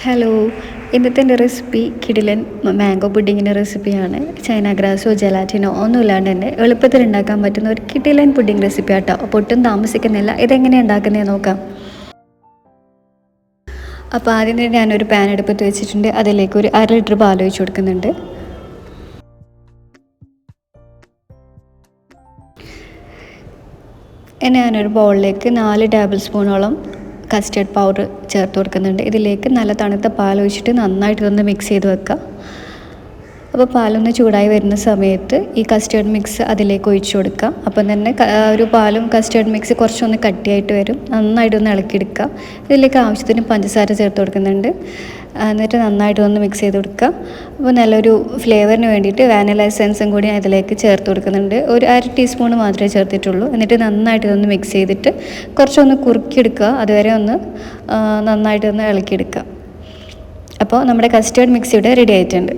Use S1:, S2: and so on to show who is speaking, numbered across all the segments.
S1: Hello, ഇന്നത്തെ എൻ്റെ recipe കിടിലൻ മാംഗോ പുഡിങ്ങിൻ്റെ റെസിപ്പിയാണ്. ചൈന ഗ്രാസോ ജലാറ്റിനോ ഒന്നും ഇല്ലാണ്ട് തന്നെ എളുപ്പത്തിൽ ഉണ്ടാക്കാൻ പറ്റുന്ന ഒരു കിടിലൻ പുഡിങ് റെസിപ്പി ആട്ടോ. അപ്പോൾ ഒട്ടും താമസിക്കുന്നില്ല, ഇതെങ്ങനെയാണ് ഉണ്ടാക്കുന്നത് നോക്കാം. അപ്പോൾ ആദ്യം തന്നെ ഞാനൊരു പാൻ അടുപ്പത്ത് വെച്ചിട്ടുണ്ട്. അതിലേക്ക് ഒരു 1/2 ലിറ്റർ പാൽ ഒഴിച്ച് കൊടുക്കുന്നുണ്ട്. ഇനി ഞാനൊരു ബൗളിലേക്ക് 4 ടേബിൾ സ്പൂണോളം കസ്റ്റർഡ് പൗഡർ ചേർത്ത് കൊടുക്കുന്നുണ്ട്. ഇതിലേക്ക് നല്ല തണുത്ത പാൽ ഒഴിച്ചിട്ട് നന്നായിട്ട് ഇതൊന്ന് മിക്സ് ചെയ്ത് വെക്കുക. അപ്പോൾ പാലൊന്ന് ചൂടായി വരുന്ന സമയത്ത് ഈ കസ്റ്റേർഡ് മിക്സ് അതിലേക്ക് ഒഴിച്ചു കൊടുക്കുക. അപ്പം തന്നെ ഒരു പാലും കസ്റ്റേർഡ് മിക്സ് കുറച്ചൊന്ന് കട്ടിയായിട്ട് വരും. നന്നായിട്ടൊന്ന് ഇളക്കിയെടുക്കുക. ഇതിലേക്ക് ആവശ്യത്തിന് പഞ്ചസാര ചേർത്ത് കൊടുക്കുന്നുണ്ട്. എന്നിട്ട് നന്നായിട്ടൊന്ന് മിക്സ് ചെയ്ത് കൊടുക്കുക. അപ്പോൾ നല്ലൊരു ഫ്ലേവറിന് വേണ്ടിയിട്ട് വാനില എസൻസും കൂടി അതിലേക്ക് ചേർത്ത് കൊടുക്കുന്നുണ്ട്. ഒരു 1/2 ടീസ്പൂൺ മാത്രമേ ചേർത്തിട്ടുള്ളൂ. എന്നിട്ട് നന്നായിട്ട് ഇതൊന്ന് മിക്സ് ചെയ്തിട്ട് കുറച്ചൊന്ന് കുറുക്കിയെടുക്കുക. അതുവരെ ഒന്ന് നന്നായിട്ടൊന്ന് ഇളക്കിയെടുക്കുക. അപ്പോൾ നമ്മുടെ കസ്റ്റേർഡ് മിക്സ് ഇവിടെ റെഡി ആയിട്ടുണ്ട്.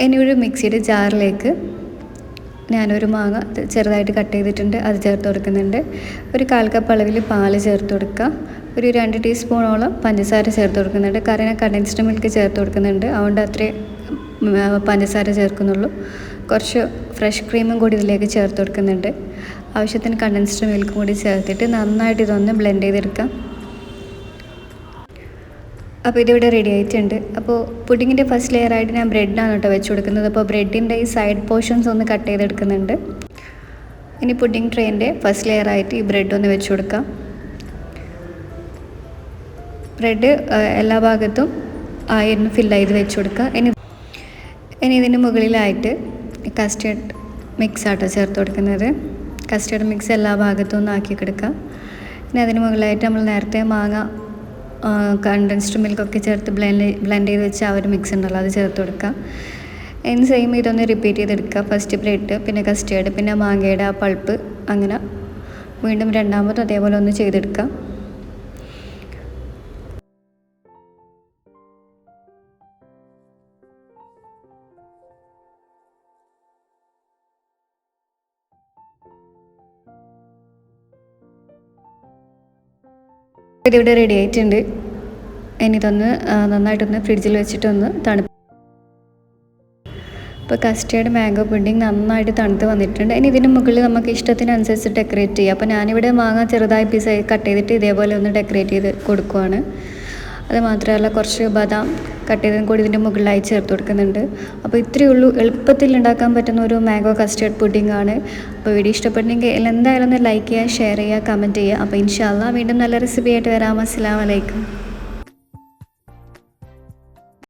S1: ഇനി ഒരു മിക്സിയുടെ ജാറിലേക്ക് ഞാനൊരു മാങ്ങ ചെറുതായിട്ട് കട്ട് ചെയ്തിട്ടുണ്ട്, അത് ചേർത്ത് കൊടുക്കുന്നുണ്ട്. ഒരു 1/4 കപ്പ് അളവിൽ പാൽ ചേർത്ത് കൊടുക്കുക. ഒരു 2 ടീസ്പൂണോളം പഞ്ചസാര ചേർത്ത് കൊടുക്കുന്നുണ്ട്. കാരണം ഞാൻ കണ്ടൻസ്ഡ് മിൽക്ക് ചേർത്ത് കൊടുക്കുന്നുണ്ട്, അതുകൊണ്ട് അത്രയും പഞ്ചസാര ചേർക്കുന്നുള്ളൂ. കുറച്ച് ഫ്രഷ് ക്രീമും കൂടി ഇതിലേക്ക് ചേർത്ത് കൊടുക്കുന്നുണ്ട്. ആവശ്യത്തിന് കണ്ടൻസ്ഡ് മിൽക്കും കൂടി ചേർത്തിട്ട് നന്നായിട്ട് ഇതൊന്ന് ബ്ലെൻഡ് ചെയ്തെടുക്കാം. അപ്പോൾ ഇതിവിടെ റെഡി ആയിട്ടുണ്ട്. അപ്പോൾ പുഡിങ്ങിൻ്റെ ഫസ്റ്റ് ലെയറായിട്ട് ഞാൻ ബ്രെഡാണ് കേട്ടോ വെച്ച് കൊടുക്കുന്നത്. അപ്പോൾ ബ്രെഡിൻ്റെ ഈ സൈഡ് പോർഷൻസ് ഒന്ന് കട്ട് ചെയ്തെടുക്കുന്നുണ്ട്. ഇനി പുഡിങ് ട്രേൻ്റെ ഫസ്റ്റ് ലെയറായിട്ട് ഈ ബ്രെഡ് ഒന്ന് വെച്ച് കൊടുക്കാം. ബ്രെഡ് എല്ലാ ഭാഗത്തും ആയിരുന്നു ഫില്ല് ചെയ്ത് വെച്ച് കൊടുക്കുക. ഇനി ഇതിന് മുകളിലായിട്ട് കസ്റ്റേർഡ് മിക്സ് ആട്ടോ ചേർത്ത് കൊടുക്കുന്നത്. കസ്റ്റേർഡ് മിക്സ് എല്ലാ ഭാഗത്തും ഒന്ന് ആക്കി കൊടുക്കുക. ഇനി അതിന് മുകളിലായിട്ട് നമ്മൾ നേരത്തെ മാങ്ങ കണ്ടൻസ്ഡ് മിൽക്കൊക്കെ ചേർത്ത് ബ്ലെൻഡ് ചെയ്ത് വെച്ച് ആ ഒരു മിക്സ് ഉണ്ടല്ലോ, അത് ചേർത്ത് കൊടുക്കുക. ഇനി സെയിം ഇതൊന്ന് റിപ്പീറ്റ് ചെയ്തെടുക്കുക. ഫസ്റ്റ് ബ്രെഡ്, പിന്നെ കസ്റ്റേർഡ്, പിന്നെ മാങ്ങയുടെ ആ പൾപ്പ്, അങ്ങനെ വീണ്ടും രണ്ടാമത് അതേപോലെ ഒന്ന് ചെയ്തെടുക്കുക. ഇതിവിടെ റെഡി ആയിട്ടുണ്ട്. ഇനി ഇതൊന്ന് നന്നായിട്ടൊന്ന് ഫ്രിഡ്ജിൽ വെച്ചിട്ടൊന്ന് ഇപ്പോൾ കസ്റ്റേർഡ് മാംഗോ പുഡിങ് നന്നായിട്ട് തണുത്ത് വന്നിട്ടുണ്ട്. ഇനി ഇതിന് മുകളിൽ നമുക്ക് ഇഷ്ടത്തിനനുസരിച്ച് ഡെക്കറേറ്റ് ചെയ്യാം. അപ്പോൾ ഞാനിവിടെ മാങ്ങ ചെറുതായി പീസ് കട്ട് ചെയ്തിട്ട് ഇതേപോലെ ഒന്ന് ഡെക്കറേറ്റ് ചെയ്ത് കൊടുക്കുവാണ്. അത് മാത്രമല്ല കുറച്ച് ബദാം കട്ട് ചെയ്തതും കൂടി ഇതിൻ്റെ മുകളിലായി ചേർത്ത് കൊടുക്കുന്നുണ്ട്. അപ്പോൾ ഇത്രയേ ഉള്ളൂ, എളുപ്പത്തിൽ ഉണ്ടാക്കാൻ പറ്റുന്ന ഒരു മാംഗോ കസ്റ്റേർഡ് പുഡിംഗ് ആണ്. അപ്പോൾ വീഡിയോ ഇഷ്ടപ്പെട്ടെങ്കിൽ എന്തായാലും ഒന്ന് ലൈക്ക് ചെയ്യുക, ഷെയർ ചെയ്യുക, കമൻറ്റ് ചെയ്യുക. അപ്പോൾ ഇൻഷാ അല്ലാഹ് വീണ്ടും നല്ല റെസിപ്പി ആയിട്ട് വരാം. അസ്സലാമു അലൈക്കും.